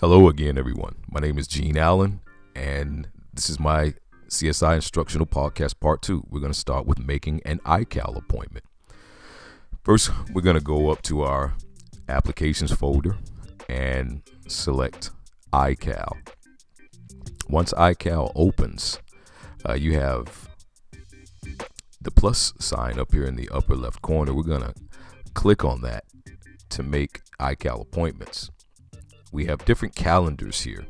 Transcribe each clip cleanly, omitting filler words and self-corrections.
Hello again, everyone. My name is Gene Allen, and this is my CSI Instructional Podcast Part 2. We're going to start with making an iCal appointment. First, we're going to go up to our applications folder and select iCal. Once iCal opens, you have the plus sign up here in the upper left corner. We're going to click on that to make iCal appointments. We have different calendars here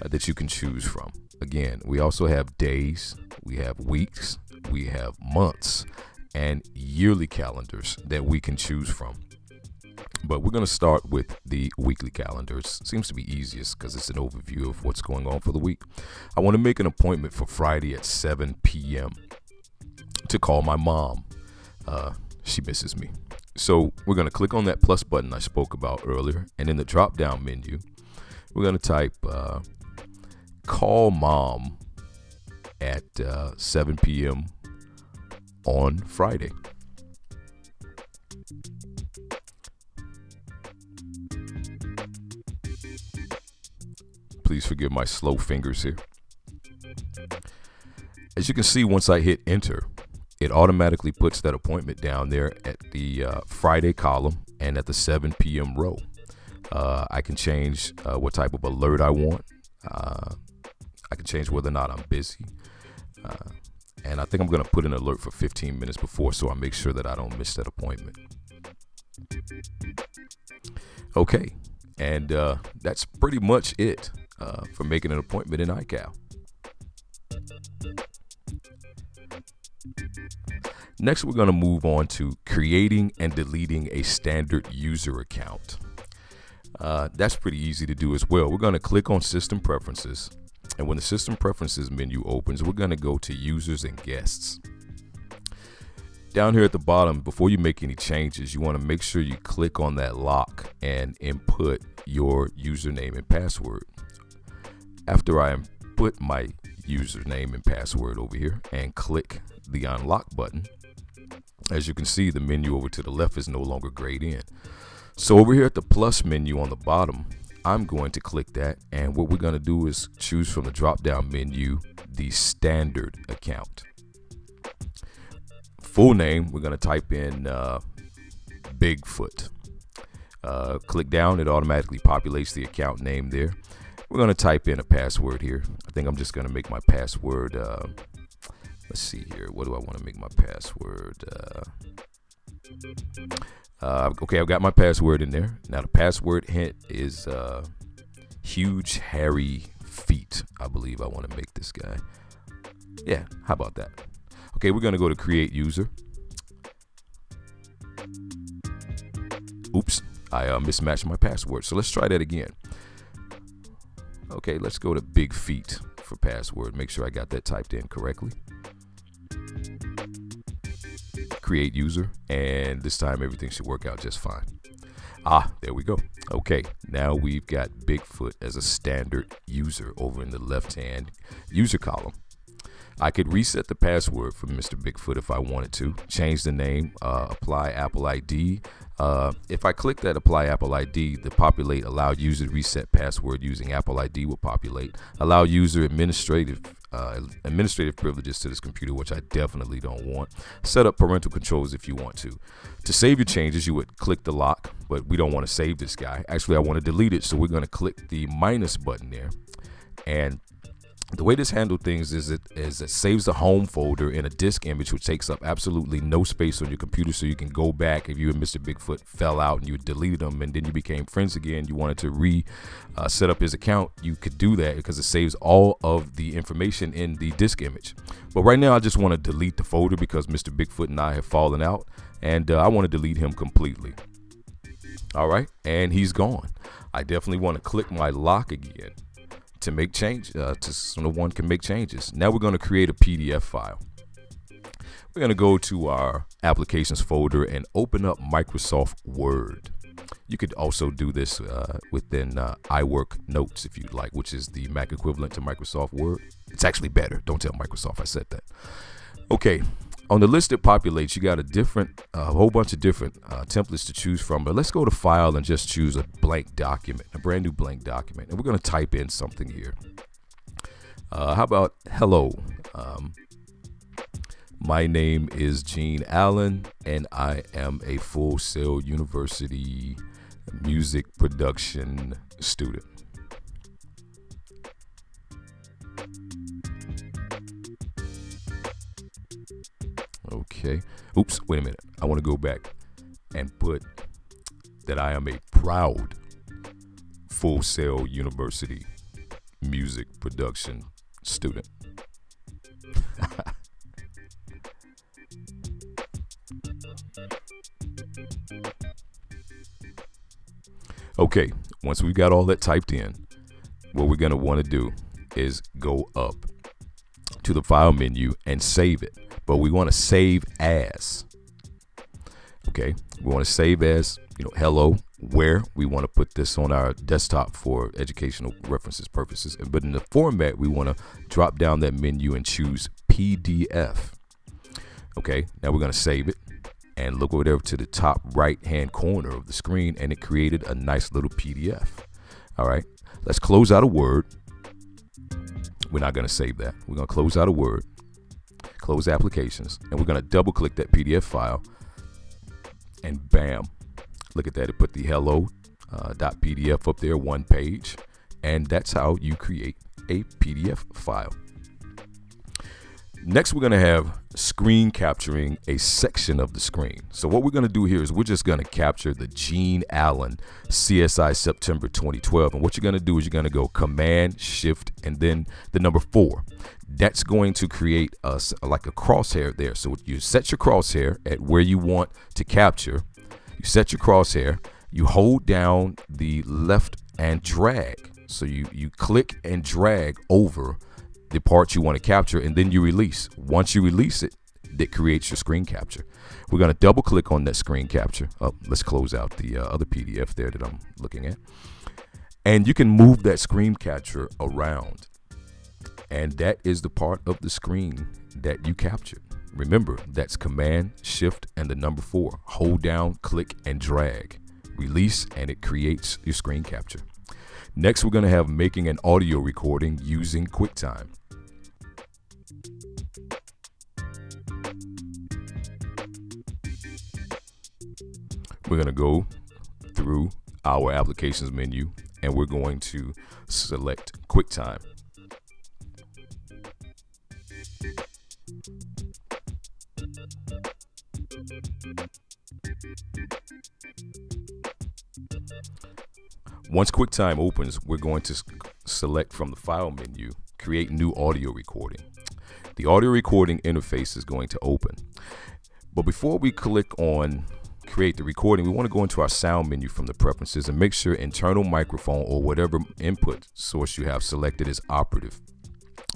that you can choose from. Again, we also have days, we have weeks, we have months, and yearly calendars that we can choose from. But we're going to start with the weekly calendars. Seems to be easiest because it's an overview of what's going on for the week. I want to make an appointment for Friday at 7 p.m. to call my mom. She misses me. So we're going to click on that plus button I spoke about earlier. And in the drop down menu, we're going to type call mom at 7 p.m. on Friday. Please forgive my slow fingers here. As you can see, once I hit enter, it automatically puts that appointment down there at the Friday column and at the 7 p.m. row. I can change what type of alert I want. I can change whether or not I'm busy. And I think I'm going to put an alert for 15 minutes before so I make sure that I don't miss that appointment. Okay, and that's pretty much it for making an appointment in iCal. Next, we're going to move on to creating and deleting a standard user account. That's pretty easy to do as well. We're going to click on System Preferences. And when the System Preferences menu opens, we're going to go to Users and Guests. Down here at the bottom, before you make any changes, you want to make sure you click on that lock and input your username and password. After I input my username and password over here and click the unlock button, as you can see, the menu over to the left is no longer grayed in. So over here at the plus menu on the bottom, I'm going to click that, and what we're going to do is choose from the drop down menu the standard account. Full name, we're going to type in Bigfoot. Click down, it automatically populates the account name there. We're going to type in a password here. I think I'm just going to make my password let's see here. What do I want to make my password? Okay, I've got my password in there. Now the password hint is huge hairy feet. I believe I want to make this guy. Yeah, how about that? Okay, we're going to go to create user. Oops, I mismatched my password. So let's try that again. Okay, let's go to big feet for password. Make sure I got that typed in correctly. Create user, and this time everything should work out just fine. There we go. Okay, now we've got Bigfoot as a standard user over in the left hand user column. I could reset the password for Mr. Bigfoot if I wanted to, change the name, apply Apple ID. If I click that apply Apple ID, the populate allow user to reset password using Apple ID will populate. Allow user administrative privileges to this computer, which I definitely don't want. Set up parental controls if you want to. To save your changes, you would click the lock, but we don't want to save this guy. Actually, I want to delete it, so we're going to click the minus button there. And the way this handles things is it saves the home folder in a disk image, which takes up absolutely no space on your computer, so you can go back if you and Mr. Bigfoot fell out and you deleted him and then you became friends again, you wanted to set up his account, you could do that because it saves all of the information in the disk image. But right now I just want to delete the folder because Mr. Bigfoot and I have fallen out, and I want to delete him completely. All right, and he's gone. I definitely want to click my lock again to make change, so no one can make changes. Now we're going to create a PDF file. We're going to go to our applications folder and open up Microsoft Word. You could also do this within iWork Notes if you'd like, which is the Mac equivalent to Microsoft Word. It's actually better. Don't tell Microsoft I said that. Okay, On the list that populates, you got a whole bunch of different templates to choose from. But let's go to File and just choose a blank document, a brand new blank document. And we're going to type in something here. How about hello? My name is Gene Allen, and I am a Full Sail University music production student. Okay. Oops, wait a minute. I want to go back and put that I am a proud Full Sail University music production student. Okay, once we've got all that typed in, what we're going to want to do is go up to the file menu and save it. But we want to save as. Okay, we want to save as, hello, where we want to put this on our desktop for educational references purposes. But in the format, we want to drop down that menu and choose PDF. Okay, now we're going to save it and look over there to the top right hand corner of the screen, and it created a nice little PDF. All right, let's close out a Word. We're not going to save that. We're going to close out a Word, close applications, and we're going to double click that PDF file, and bam, look at that. It put the hello.pdf up there, one page, and that's how you create a PDF file. Next, we're going to have screen capturing a section of the screen. So what we're going to do here is we're just going to capture the Gene Allen CSI September 2012. And what you're going to do is you're going to go Command, Shift, and then the number 4. That's going to create like a crosshair there. So you set your crosshair at where you want to capture. You set your crosshair. You hold down the left and drag. So you click and drag over the part you want to capture, and then you release. Once you release it, that creates your screen capture. We're going to double click on that screen capture. Let's close out the other PDF there that I'm looking at. And you can move that screen capture around. And that is the part of the screen that you captured. Remember, that's Command, Shift, and the number 4. Hold down, click, and drag. Release, and it creates your screen capture. Next, we're going to have making an audio recording using QuickTime. We're going to go through our applications menu, and we're going to select QuickTime. Once QuickTime opens, we're going to select from the file menu, create new audio recording. The audio recording interface is going to open. But before we click on create the recording, we want to go into our sound menu from the preferences and make sure internal microphone or whatever input source you have selected is operative.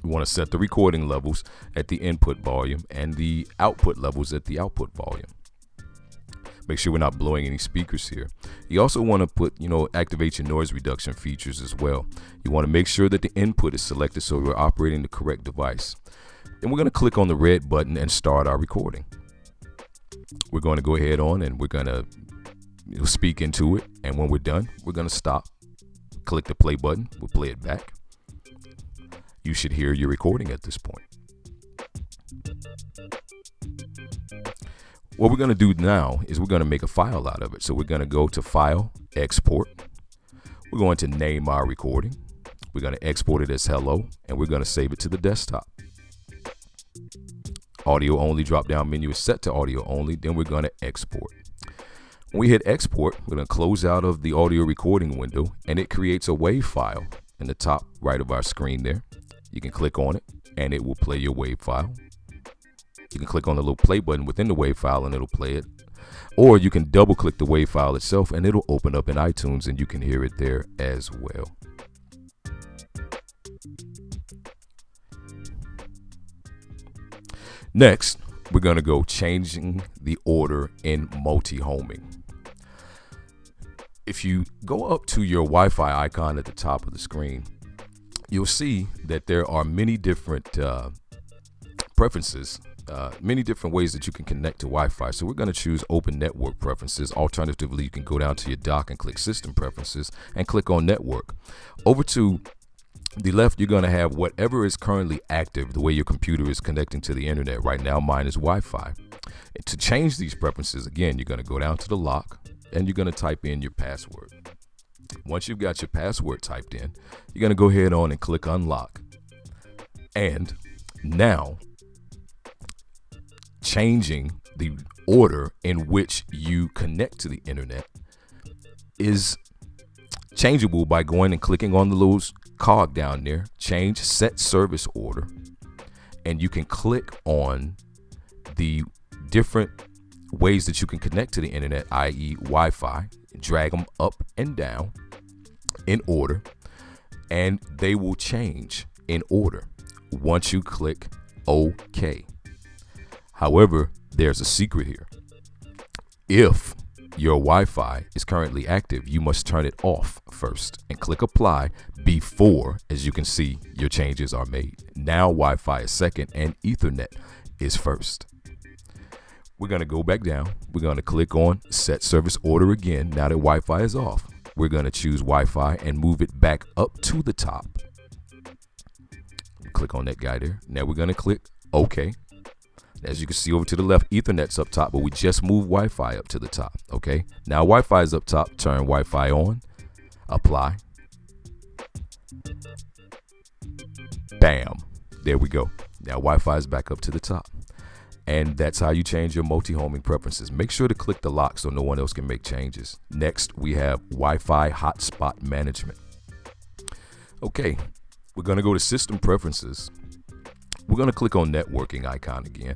We want to set the recording levels at the input volume and the output levels at the output volume. Make sure we're not blowing any speakers here. You also want to put, activate your noise reduction features as well. You want to make sure that the input is selected so we're operating the correct device. Then we're going to click on the red button and start our recording. We're going to go ahead on and we're going to speak into it. And when we're done, we're going to stop. Click the play button. We'll play it back. You should hear your recording at this point. What we're going to do now is we're going to make a file out of it. So we're going to go to File, Export. We're going to name our recording. We're going to export it as hello, and we're going to save it to the desktop. Audio only drop-down menu is set to audio only. Then we're going to export. When we hit export, we're going to close out of the audio recording window, and it creates a WAV file in the top right of our screen there. You can click on it, and it will play your WAV file. You can click on the little play button within the WAV file, and it'll play it. Or you can double click the WAV file itself, and it'll open up in iTunes, and you can hear it there as well. Next, we're going to go changing the order in multi-homing. If you go up to your Wi-Fi icon at the top of the screen, you'll see that there are many different preferences many different ways that you can connect to Wi-Fi. So we're going to choose open network preferences. Alternatively, you can go down to your dock and click system preferences and click on network. Over to the left, you're going to have whatever is currently active, the way your computer is connecting to the internet. Right now, mine is Wi-Fi. And to change these preferences, again, you're going to go down to the lock and you're going to type in your password. Once you've got your password typed in, you're going to go ahead on and click unlock. And now, changing the order in which you connect to the internet is changeable by going and clicking on the little cog down there, change set service order, and you can click on the different ways that you can connect to the internet, i.e. Wi-Fi, drag them up and down in order, and they will change in order once you click OK. However, there's a secret here. If your Wi-Fi is currently active, you must turn it off first and click apply before, as you can see, your changes are made. Now Wi-Fi is second and Ethernet is first. We're going to go back down. We're going to click on set service order again. Now that Wi-Fi is off, we're going to choose Wi-Fi and move it back up to the top. Click on that guy there. Now we're going to click OK. As you can see over to the left, Ethernet's up top, but we just moved Wi-Fi up to the top. Okay, now Wi-Fi is up top. Turn Wi-Fi on, apply. Bam, there we go. Now Wi-Fi is back up to the top. And that's how you change your multi-homing preferences. Make sure to click the lock so no one else can make changes. Next, we have Wi-Fi hotspot management. Okay, we're going to go to system preferences. We're going to click on networking icon again.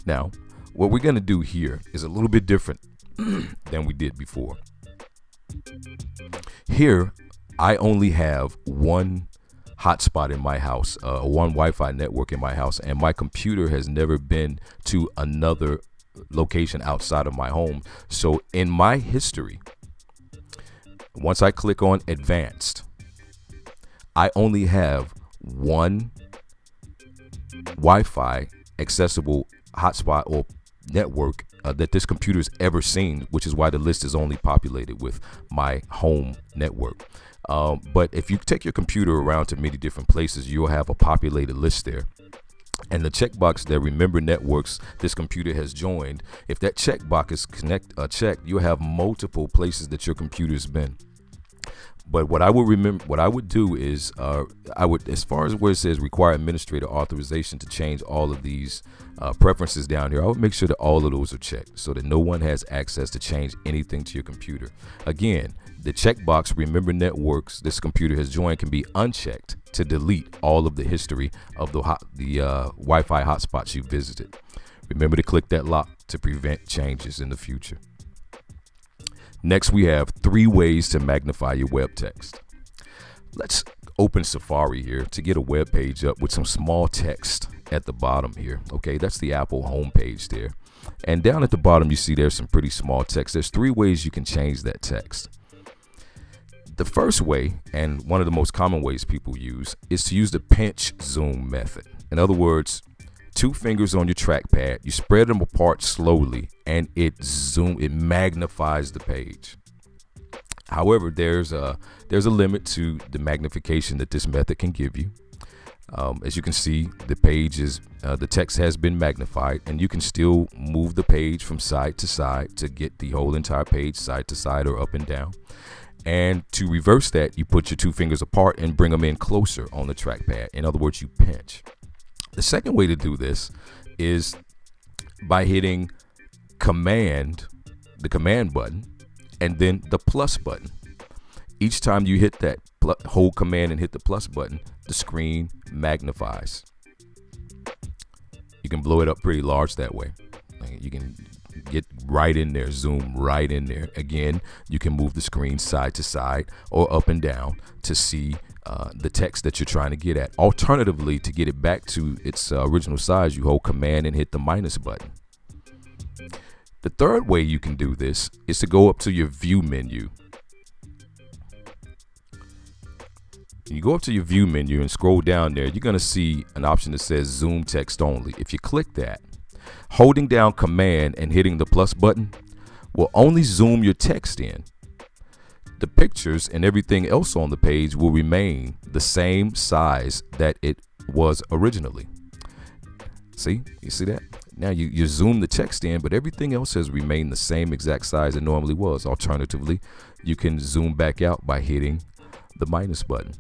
Now, what we're going to do here is a little bit different than we did before. Here, I only have one hotspot in my house, one Wi-Fi network in my house, and my computer has never been to another location outside of my home. So in my history, once I click on advanced, I only have one Wi-Fi accessible hotspot or network that this computer's ever seen, which is why the list is only populated with my home network. But if you take your computer around to many different places, you'll have a populated list there. And the checkbox that remember networks this computer has joined, if that checkbox is checked, you'll have multiple places that your computer's been. But what I would do is I would, as far as where it says require administrator authorization to change all of these preferences down here, I would make sure that all of those are checked so that no one has access to change anything to your computer. Again, the checkbox remember networks this computer has joined can be unchecked to delete all of the history of the Wi-Fi hotspots you visited. Remember to click that lock to prevent changes in the future. Next, we have 3 ways to magnify your web text. Let's open Safari here to get a web page up with some small text at the bottom here. Okay, that's the Apple homepage there. And down at the bottom, you see there's some pretty small text. There's 3 ways you can change that text. The first way, and one of the most common ways people use, is to use the pinch zoom method. In other words, 2 fingers on your trackpad, you spread them apart slowly, and it magnifies the page. However, there's a limit to the magnification that this method can give you. As you can see, the text has been magnified, and you can still move the page from side to side to get the whole entire page side to side or up and down. And to reverse that, you put your 2 fingers apart and bring them in closer on the trackpad. In other words, you pinch. The second way to do this is by hitting the command button, and then the plus button. Each time you hit that hold command and hit the plus button, the screen magnifies. You can blow it up pretty large that way. You can get right in there, zoom right in there. Again, you can move the screen side to side or up and down to see the text that you're trying to get at. Alternatively, to get it back to its original size, you hold command and hit the minus button. The third way you can do this is to go up to your view menu. you go up to your view menu and scroll down there, you're going to see an option that says zoom text only. If you click that, holding down command and hitting the plus button will only zoom your text in. The pictures and everything else on the page will remain the same size that it was originally. See, you see that? Now you zoom the text in, but everything else has remained the same exact size it normally was. Alternatively, you can zoom back out by hitting the minus button.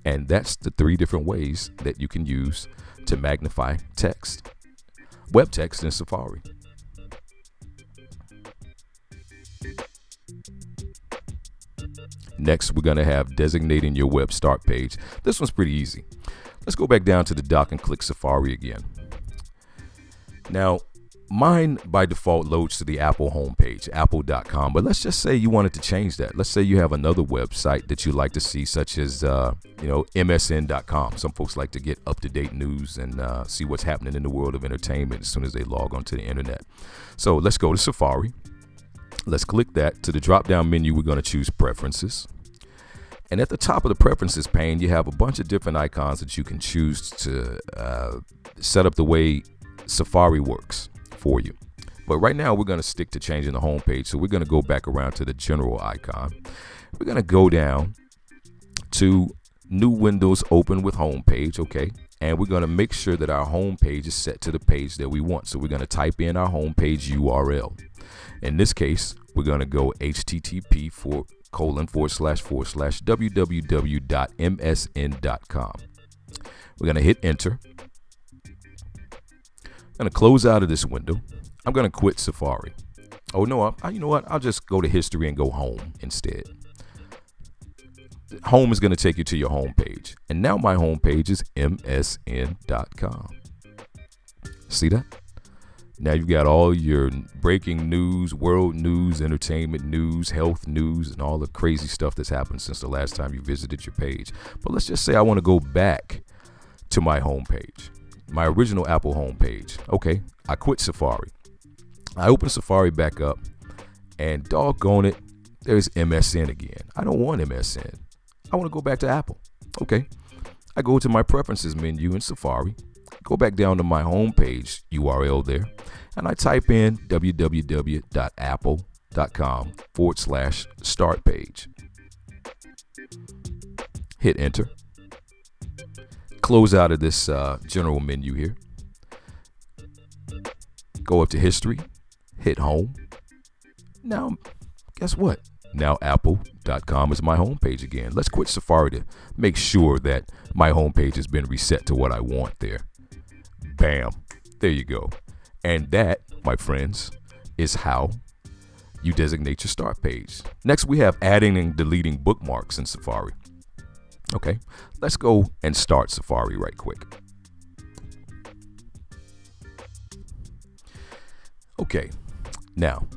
And that's the 3 different ways that you can use to magnify text, web text in Safari. Next, we're going to have designating your web start page. This one's pretty easy. Let's go back down to the dock and click Safari again. Now, mine by default loads to the Apple homepage, apple.com. But let's just say you wanted to change that. Let's say you have another website that you like to see, such as, msn.com. Some folks like to get up-to-date news and see what's happening in the world of entertainment as soon as they log onto the internet. So let's go to Safari. Let's click that. To the drop-down menu, we're going to choose Preferences. And at the top of the Preferences pane, you have a bunch of different icons that you can choose to set up the way Safari works for you. But right now, we're going to stick to changing the home page. So we're going to go back around to the general icon. We're going to go down to New Windows Open with Home Page. Okay. And we're going to make sure that our home page is set to the page that we want. So we're going to type in our home page URL. In this case, we're going to go http://www.msn.com. We're going to hit enter. I'm going to close out of this window. I'm going to quit Safari. Oh, no, you know what? I'll just go to history and go home instead. Home is going to take you to your home page. And now my home page is msn.com. See that? Now you've got all your breaking news, world news, entertainment news, health news, and all the crazy stuff that's happened since the last time you visited your page. But let's just say I want to go back to my home page, my original Apple home page. Okay, I quit Safari. I open Safari back up, and doggone it, there's MSN again. I don't want MSN. I want to go back to Apple. Okay, I go to my Preferences menu in Safari. Go back down to my homepage URL there, and I type in www.apple.com/start page. Hit enter. Close out of this general menu here. Go up to history. Hit home. Now, guess what? Now apple.com is my homepage again. Let's quit Safari to make sure that my homepage has been reset to what I want there. Bam. There you go. And that, my friends, is how you designate your start page. Next, we have adding and deleting bookmarks in Safari. Okay, let's go and start Safari right quick. Okay, now,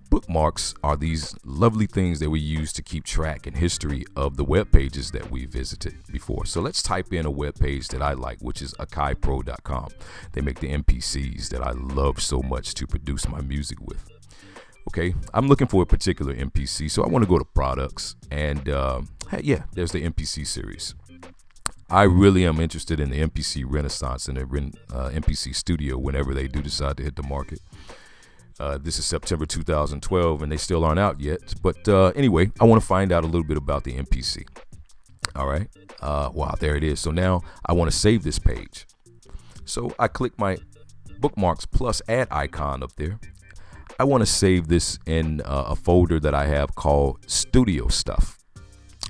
bookmarks are these lovely things that we use to keep track and history of the web pages that we visited before. So let's type in a web page that I like, which is akaipro.com. They make the MPCs that I love so much to produce my music with. Okay, I'm looking for a particular MPC, so I want to go to products, and yeah, there's the MPC series. I really am interested in the MPC Renaissance and the MPC Studio whenever they do decide to hit the market. This is September 2012, and they still aren't out yet. But anyway, I want to find out a little bit about the MPC. All right. Wow, there it is. So now I want to save this page. So I click my bookmarks plus add icon up there. I want to save this in a folder that I have called Studio Stuff.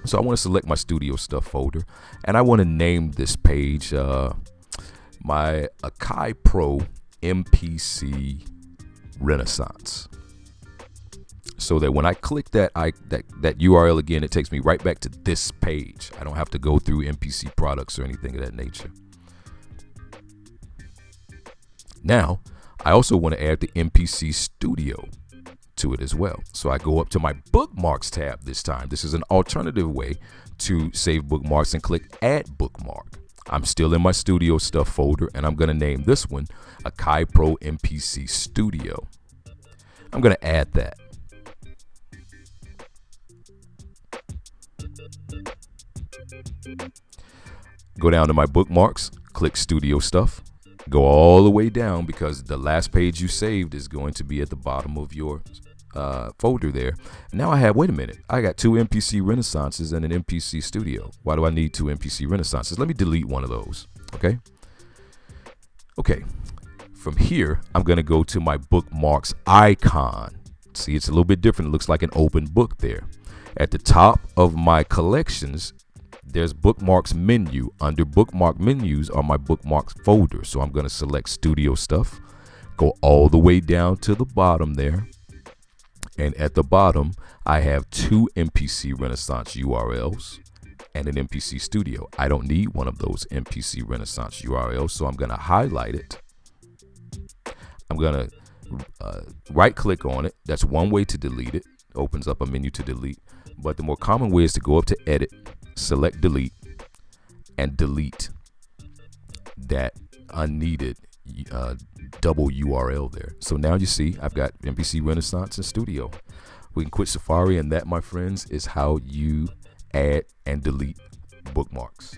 So I want to select my Studio Stuff folder, and I want to name this page my Akai Pro MPC Renaissance, so that when I click that URL again, it takes me right back to this page. I don't have to go through MPC products or anything of that nature. Now, I also want to add the MPC Studio to it as well. So I go up to my bookmarks tab this time. This is an alternative way to save bookmarks, and click Add Bookmark. I'm still in my Studio Stuff folder, and I'm going to name this one Akai Pro MPC Studio. I'm going to add that. Go down to my bookmarks, click Studio Stuff, go all the way down because the last page you saved is going to be at the bottom of your folder there. Now wait a minute, I got 2 MPC Renaissances and an MPC Studio. Why do I need 2 MPC Renaissances? Let me delete one of those, okay? From here, I'm going to go to my bookmarks icon. See, it's a little bit different. It looks like an open book there. At the top of my collections, there's bookmarks menu. Under bookmark menus are my bookmarks folder. So I'm going to select Studio Stuff, go all the way down to the bottom there. And at the bottom, I have 2 MPC Renaissance URLs and an MPC Studio. I don't need one of those MPC Renaissance URLs, so I'm going to highlight it. I'm going to right click on it. That's one way to delete it. Opens up a menu to delete. But the more common way is to go up to Edit, select Delete, and delete that unneeded double URL there. So now you see I've got MPC Renaissance and Studio. We can quit Safari, and that, my friends, is how you add and delete bookmarks.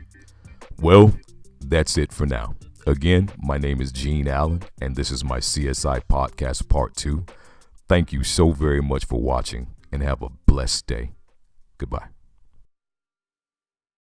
Well, that's it for now. Again, my name is Gene Allen, and this is my CSI Podcast Part 2. Thank you so very much for watching, and have a blessed day. Goodbye.